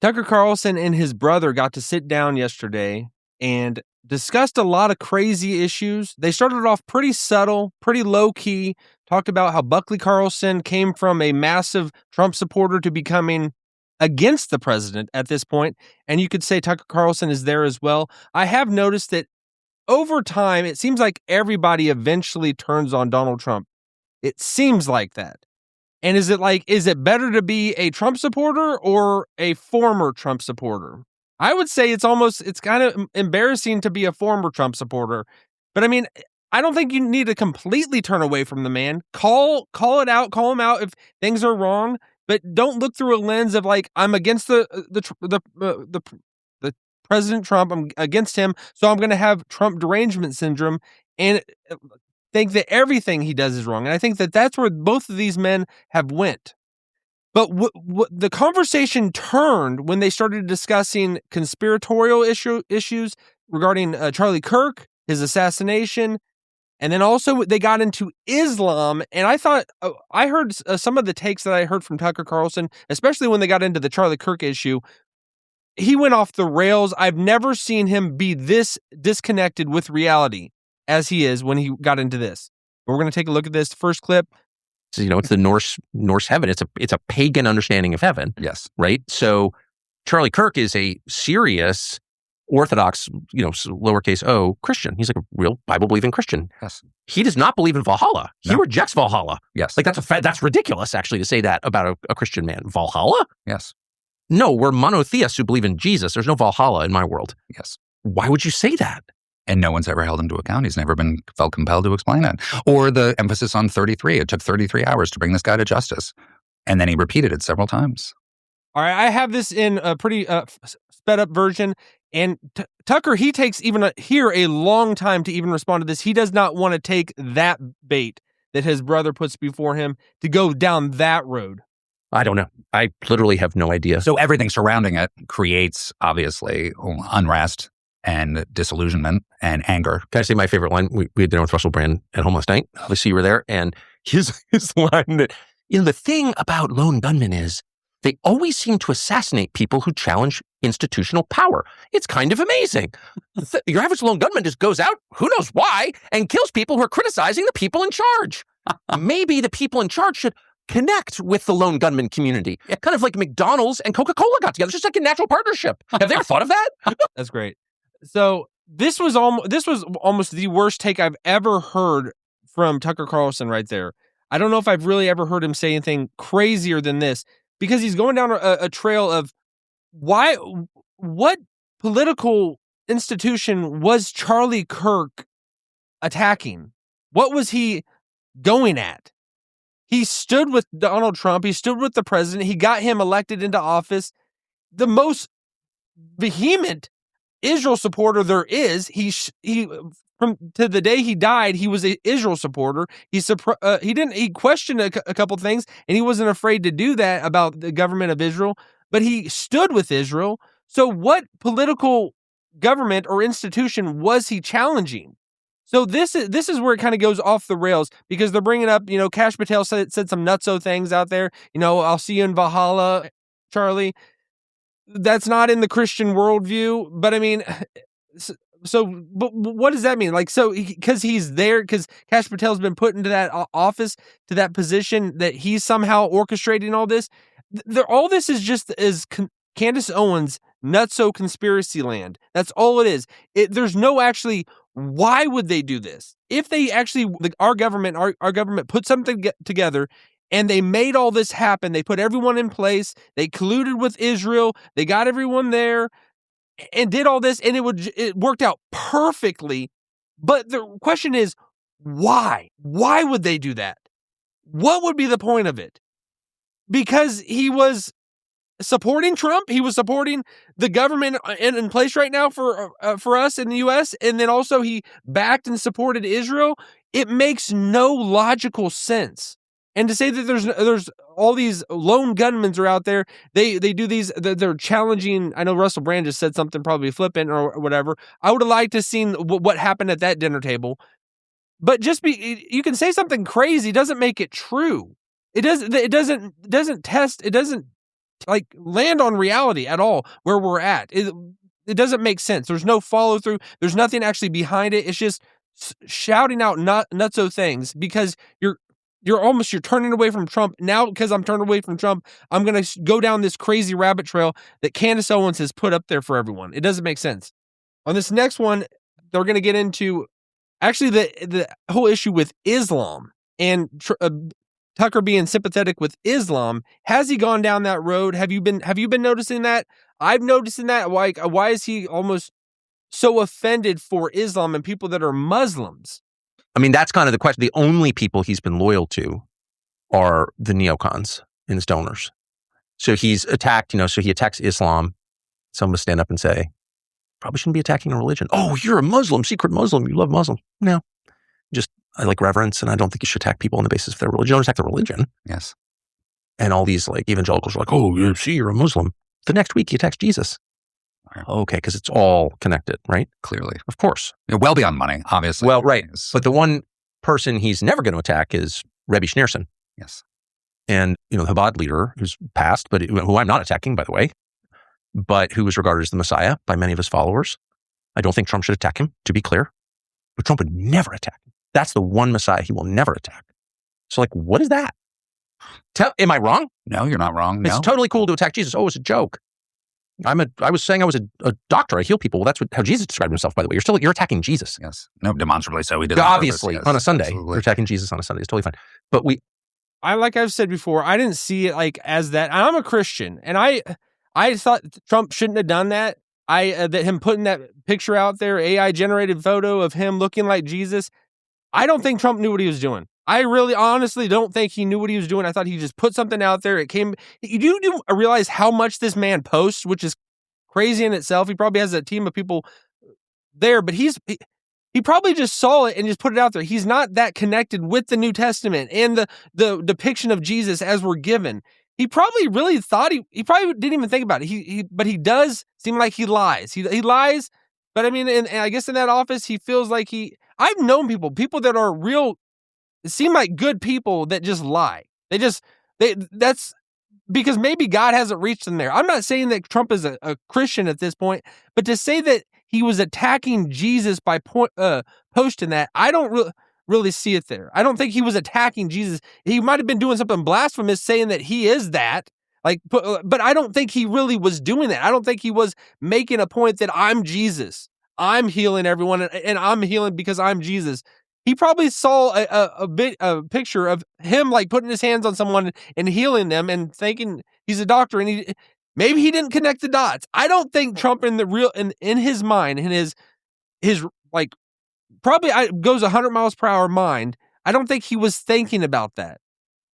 Tucker Carlson and his brother got to sit down yesterday and discussed a lot of crazy issues. They started off pretty subtle, pretty low key, talked about how Buckley Carlson came from a massive Trump supporter to becoming against the president at this point. And you could say Tucker Carlson is there as well. I have noticed that over time, it seems like everybody eventually turns on Donald Trump. It seems like that. And is it better to be a Trump supporter or a former Trump supporter? I would say it's kind of embarrassing to be a former Trump supporter. But I mean, I don't think you need to completely turn away from the man. Call it out, call him out if things are wrong, but don't look through a lens of like, I'm against the President Trump, I'm against him, so I'm going to have Trump derangement syndrome and think that everything he does is wrong. And I think that that's where both of these men have went. But the conversation turned when they started discussing conspiratorial issues regarding Charlie Kirk, his assassination, and then also they got into Islam. And I thought, I heard some of the takes that I heard from Tucker Carlson, especially when they got into the Charlie Kirk issue. He went off the rails. I've never seen him be this disconnected with reality as he is when he got into this. But we're going to take a look at this first clip. So, it's the Norse heaven. It's a pagan understanding of heaven. Yes. Right? So Charlie Kirk is a serious Orthodox, lowercase o Christian. He's like a real Bible-believing Christian. Yes. He does not believe in Valhalla. He rejects Valhalla. Yes. Like that's ridiculous, actually, to say that about a Christian man. Valhalla? Yes. No, we're monotheists who believe in Jesus. There's no Valhalla in my world. Yes. Why would you say that? And no one's ever held him to account. He's never felt compelled to explain it. Or the emphasis on 33. It took 33 hours to bring this guy to justice. And then he repeated it several times. All right, I have this in a pretty sped up version. And Tucker, he takes even a long time to even respond to this. He does not want to take that bait that his brother puts before him to go down that road. I don't know. I literally have no idea. So everything surrounding it creates, obviously, unrest and disillusionment and anger. Can I say my favorite line? We had dinner with Russell Brand at home last night. Obviously, you were there. And his line that, the thing about lone gunmen is they always seem to assassinate people who challenge institutional power. It's kind of amazing. Your average lone gunman just goes out, who knows why, and kills people who are criticizing the people in charge. Maybe the people in charge should connect with the lone gunman community. Kind of like McDonald's and Coca-Cola got together. It's just like a natural partnership. Have they ever thought of that? That's great. So this was almost the worst take I've ever heard from Tucker Carlson right there. I don't know if I've really ever heard him say anything crazier than this, because he's going down a trail of what political institution was Charlie Kirk attacking? What was he going at? He stood with Donald Trump. He stood with the president. He got him elected into office. The most vehement Israel supporter there is. He from to the day he died, he was an Israel supporter. He questioned a couple things, and he wasn't afraid to do that about the government of Israel. But he stood with Israel. So what political government or institution was he challenging? So this is where it kind of goes off the rails, because they're bringing up, Kash Patel said some nutso things out there. I'll see you in Valhalla, Charlie. That's not in the Christian worldview. But I mean, but what does that mean? Like, so because he's there, because Kash Patel's been put into that office, to that position, that he's somehow orchestrating all this. All this is just Candace Owens' nutso conspiracy land. That's all it is. There's no actually. Why would they do this? If they actually, our government put something together and they made all this happen, they put everyone in place, they colluded with Israel, they got everyone there and did all this, and it worked out perfectly. But the question is, why? Why would they do that? What would be the point of it? Because he was supporting Trump, he was supporting the government in place right now for us in the U.S., and then also he backed and supported Israel. It makes no logical sense. And to say that there's all these lone gunmen are out there, they do these, they're challenging. I know Russell Brand just said something probably flippant or whatever. I would have liked to have seen what happened at that dinner table. But you can say something crazy, doesn't make it true. It doesn't like land on reality at all where we're at. It doesn't make sense. There's no follow through. There's nothing actually behind it. It's just shouting out nutso things because you're turning away from Trump. Now, because I'm turning away from Trump, I'm going to go down this crazy rabbit trail that Candace Owens has put up there for everyone. It doesn't make sense. On this next one, they're going to get into actually the whole issue with Islam and Tucker being sympathetic with Islam. Has he gone down that road? Have you been noticing that? I've noticed that. Why is he almost so offended for Islam and people that are Muslims? I mean, that's kind of the question. The only people he's been loyal to are the neocons and his donors. So he's attacked, so he attacks Islam. Someone would stand up and say, probably shouldn't be attacking a religion. Oh, you're a Muslim, secret Muslim. You love Muslim. No, I like reverence, and I don't think you should attack people on the basis of their religion. You don't attack the religion. Yes. And all these like evangelicals are like, oh, you're a Muslim. The next week he attacks Jesus. Okay, because it's all connected, right? Clearly. Of course. Well beyond money, obviously. Well, right. But the one person he's never going to attack is Rebbe Schneerson. Yes. And, the Chabad leader who's passed, but who I'm not attacking, by the way, but who was regarded as the Messiah by many of his followers. I don't think Trump should attack him, to be clear. But Trump would never attack him. That's the one Messiah he will never attack. So, what is that? Am I wrong? No, you're not wrong. It's totally cool to attack Jesus. Oh, it's a joke. I was saying I was a doctor. I heal people. Well, that's how Jesus described himself, by the way. You're attacking Jesus. Yes. No, demonstrably so. He did. Obviously, yes, on a Sunday. Absolutely. You're attacking Jesus on a Sunday. It's totally fine. But like I've said before, I didn't see it as that. I'm a Christian, and I thought Trump shouldn't have done that. That him putting that picture out there, AI generated photo of him looking like Jesus. I don't think Trump knew what he was doing. I really honestly don't think he knew what he was doing. I thought he just put something out there. You do realize how much this man posts, which is crazy in itself. He probably has a team of people there, but he probably just saw it and just put it out there. He's not that connected with the New Testament and the depiction of Jesus as we're given. He probably really thought he probably didn't even think about it. But he does seem like he lies. He lies. But I mean, and I guess in that office, he feels like I've known people that are real, seem like good people that just lie. That's because maybe God hasn't reached them there. I'm not saying that Trump is a Christian at this point, but to say that he was attacking Jesus by posting that, I don't really see it there. I don't think he was attacking Jesus. He might have been doing something blasphemous saying that he is that. But I don't think he really was doing that. I don't think he was making a point that I'm Jesus. I'm healing everyone, and I'm healing because I'm Jesus. He probably saw a picture of him putting his hands on someone and healing them, and thinking he's a doctor. And maybe he didn't connect the dots. I don't think Trump in his mind, in his probably goes 100 miles per hour mind. I don't think he was thinking about that.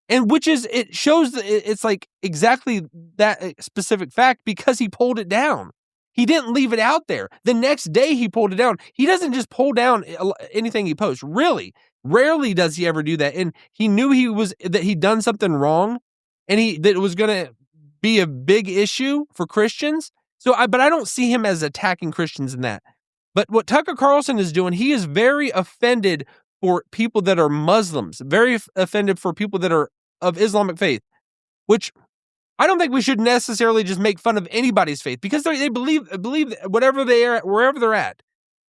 And it shows that it's exactly that specific fact because he pulled it down. He didn't leave it out there. The next day he pulled it down. He doesn't just pull down anything he posts. Really, rarely does he ever do that. And he knew that he'd done something wrong, and that it was going to be a big issue for Christians. But I don't see him as attacking Christians in that. But what Tucker Carlson is doing, he is very offended for people that are Muslims, very offended for people that are of Islamic faith, which I don't think we should necessarily just make fun of anybody's faith, because they believe whatever they are, wherever they're at.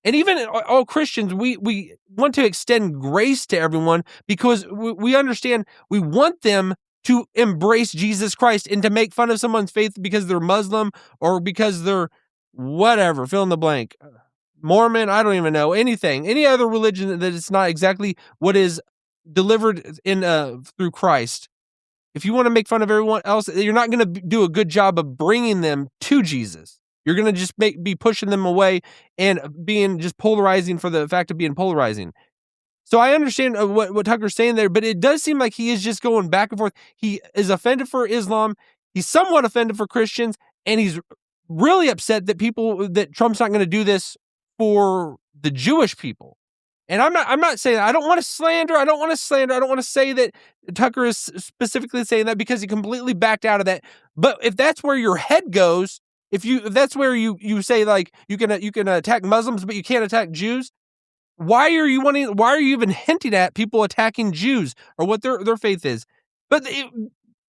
And even all Christians, we want to extend grace to everyone because we understand we want them to embrace Jesus Christ, and to make fun of someone's faith because they're Muslim or because they're whatever, fill in the blank, Mormon, I don't even know, any other religion that it's not exactly what is delivered in through Christ. If you want to make fun of everyone else, you're not going to do a good job of bringing them to Jesus. You're going to just be pushing them away and being just polarizing for the fact of being polarizing. So I understand what Tucker's saying there, but it does seem like he is just going back and forth. He is offended for Islam. He's somewhat offended for Christians, and he's really upset that Trump's not going to do this for the Jewish people. And I'm not saying that. I don't want to slander. I don't want to say that Tucker is specifically saying that, because he completely backed out of that. But if that's where your head goes, if that's where you say you can attack Muslims but you can't attack Jews, why are you even hinting at people attacking Jews or what their faith is? But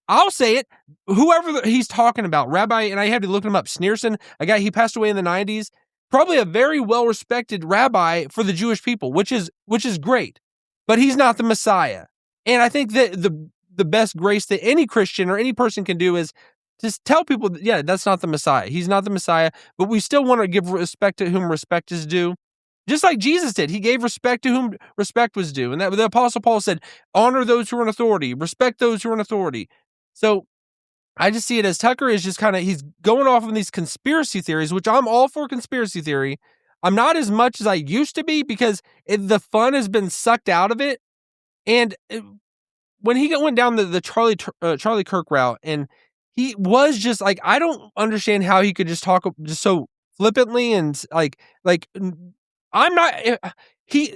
I'll say it. Whoever he's talking about, Rabbi, and I had to look him up, Sneerson, a guy, he passed away in the 90s, probably a very well-respected rabbi for the Jewish people, which is great. But he's not the Messiah. And I think that the best grace that any Christian or any person can do is just tell people, yeah, that's not the Messiah. He's not the Messiah, but we still want to give respect to whom respect is due. Just like Jesus did. He gave respect to whom respect was due. And that the Apostle Paul said, honor those who are in authority, respect those who are in authority. So I just see it as Tucker is just he's going off on these conspiracy theories, which I'm all for conspiracy theory. I'm not as much as I used to be because the fun has been sucked out of it. And when he went down the Charlie Kirk route, and he was just like, I don't understand how he could just talk just so flippantly and like I'm not.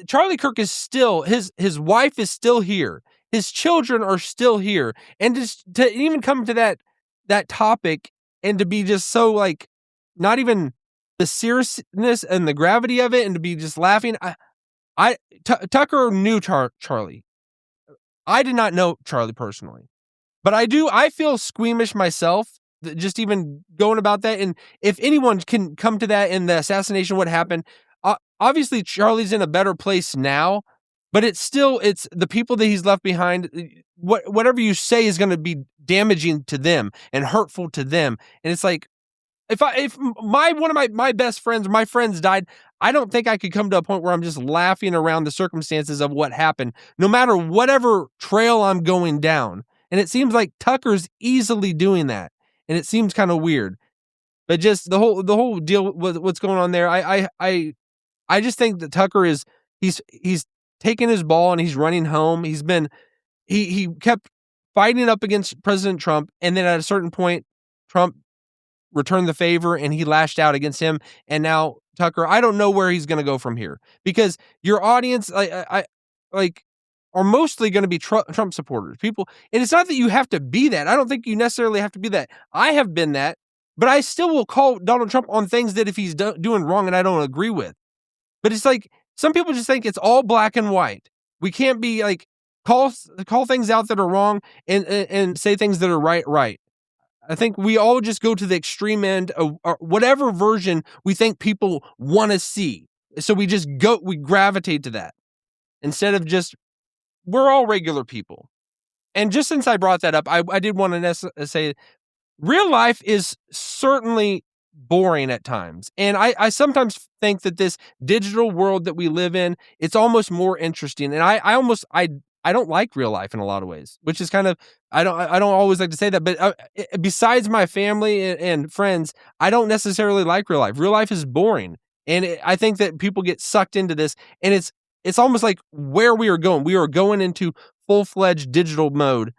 Charlie Kirk is still his wife is still here, his children are still here, and just to even come to that topic and to be just so like not even the seriousness and the gravity of it, and to be just laughing. Tucker knew Charlie. I did not know Charlie personally, but I feel squeamish myself, just even going about that. And if anyone can come to that in the assassination, what happened, obviously Charlie's in a better place now, but it's the people that he's left behind. Whatever you say is going to be damaging to them and hurtful to them. And it's like, if one of my best friends, my friends died, I don't think I could come to a point where I'm just laughing around the circumstances of what happened, no matter whatever trail I'm going down. And it seems like Tucker's easily doing that. And it seems kind of weird. But just the whole deal with what's going on there, I just think that Tucker he's taking his ball and he's running home. He kept fighting up against President Trump, and then at a certain point, Trump returned the favor and he lashed out against him. And now Tucker, I don't know where he's going to go from here, because your audience, are mostly going to be Trump supporters, people. And it's not that you have to be that. I don't think you necessarily have to be that. I have been that, but I still will call Donald Trump on things that if he's doing wrong and I don't agree with. But it's like, some people just think it's all black and white. We can't be like, call things out that are wrong and say things that are right. I think we all just go to the extreme end of whatever version we think people want to see. So we gravitate to that instead of just, we're all regular people. And just since I brought that up, I did want to say real life is certainly boring at times. And I sometimes think that this digital world that we live in, it's almost more interesting. And I don't like real life in a lot of ways, which is kind of, I don't always like to say that, but besides my family and friends, I don't necessarily like real life. Real life is boring. And I think that people get sucked into this, and it's almost like where we are going. We are going into full-fledged digital mode,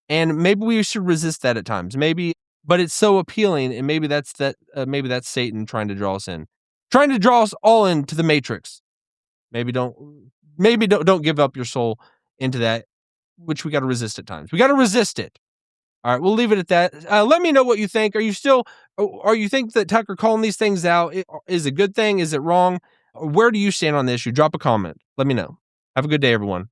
and maybe we should resist that at times. Maybe, but it's so appealing, and maybe that's Satan trying to draw us in, trying to draw us all into the Matrix. Maybe don't give up your soul into that, which we got to resist at times. We got to resist it. All right, we'll leave it at that. Let me know what you think. Are you think that Tucker calling these things out is a good thing? Is it wrong? Where do you stand on the issue? Drop a comment. Let me know. Have a good day, everyone.